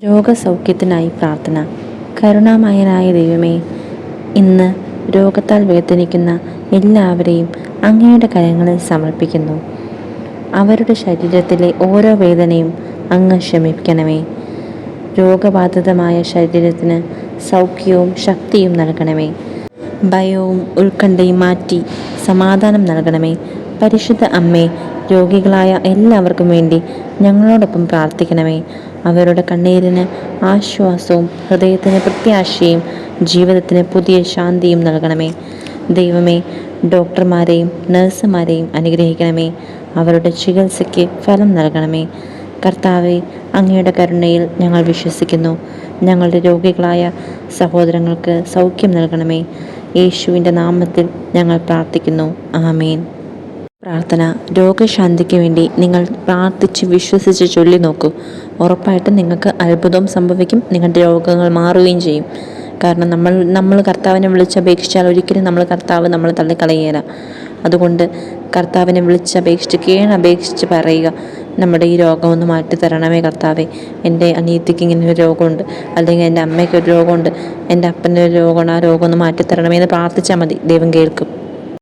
രോഗസൗഖ്യത്തിനായി പ്രാർത്ഥന. കരുണാമയനായ ദൈവമേ, ഇന്ന് രോഗത്താൽ വേദനിക്കുന്ന എല്ലാവരെയും അങ്ങയുടെ കരങ്ങളിൽ സമർപ്പിക്കുന്നു. അവരുടെ ശരീരത്തിലെ ഓരോ വേദനയും അങ്ങ് ശമിപ്പിക്കണമേ. രോഗബാധിതമായ ശരീരത്തിന് സൗഖ്യവും ശക്തിയും നൽകണമേ. ഭയവും ഉത്കണ്ഠയും മാറ്റി സമാധാനം നൽകണമേ. പരിശുദ്ധ അമ്മേ, രോഗികളായ എല്ലാവർക്കും വേണ്ടി ഞങ്ങളോടൊപ്പം പ്രാർത്ഥിക്കണമേ. അവരുടെ കണ്ണീരിന് ആശ്വാസവും ഹൃദയത്തിന് പ്രത്യാശയും ജീവിതത്തിന് പുതിയ ശാന്തിയും നൽകണമേ. ദൈവമേ, ഡോക്ടർമാരെയും നഴ്സുമാരെയും അനുഗ്രഹിക്കണമേ. അവരുടെ ചികിത്സയ്ക്ക് ഫലം നൽകണമേ. കർത്താവെ, അങ്ങയുടെ കരുണയിൽ ഞങ്ങൾ വിശ്വസിക്കുന്നു. ഞങ്ങളുടെ രോഗികളായ സഹോദരങ്ങൾക്ക് സൗഖ്യം നൽകണമേ. യേശുവിൻ്റെ നാമത്തിൽ ഞങ്ങൾ പ്രാർത്ഥിക്കുന്നു. ആമേൻ. പ്രാർത്ഥന. രോഗശാന്തിക്ക് വേണ്ടി നിങ്ങൾ പ്രാർത്ഥിച്ച് വിശ്വസിച്ച് ചൊല്ലി നോക്കൂ. ഉറപ്പായിട്ടും നിങ്ങൾക്ക് അത്ഭുതം സംഭവിക്കും. നിങ്ങളുടെ രോഗങ്ങൾ മാറുകയും ചെയ്യും. കാരണം നമ്മൾ കർത്താവിനെ വിളിച്ചപേക്ഷിച്ചാൽ ഒരിക്കലും കർത്താവ് നമ്മൾ തള്ളിക്കളയുകയില്ല. അതുകൊണ്ട് കർത്താവിനെ അപേക്ഷിച്ച് പറയുക, നമ്മുടെ ഈ രോഗമൊന്ന് മാറ്റി തരണമേ കർത്താവേ. എൻ്റെ അനിയത്തിക്ക് ഇങ്ങനെ ഒരു രോഗമുണ്ട്, അല്ലെങ്കിൽ എൻ്റെ അമ്മയ്ക്കൊരു രോഗമുണ്ട്, എൻ്റെ അപ്പനൊരു രോഗമാണ്, ആ രോഗം ഒന്ന് മാറ്റി തരണമേ എന്ന് പ്രാർത്ഥിച്ചാൽ മതി. ദൈവം കേൾക്കും.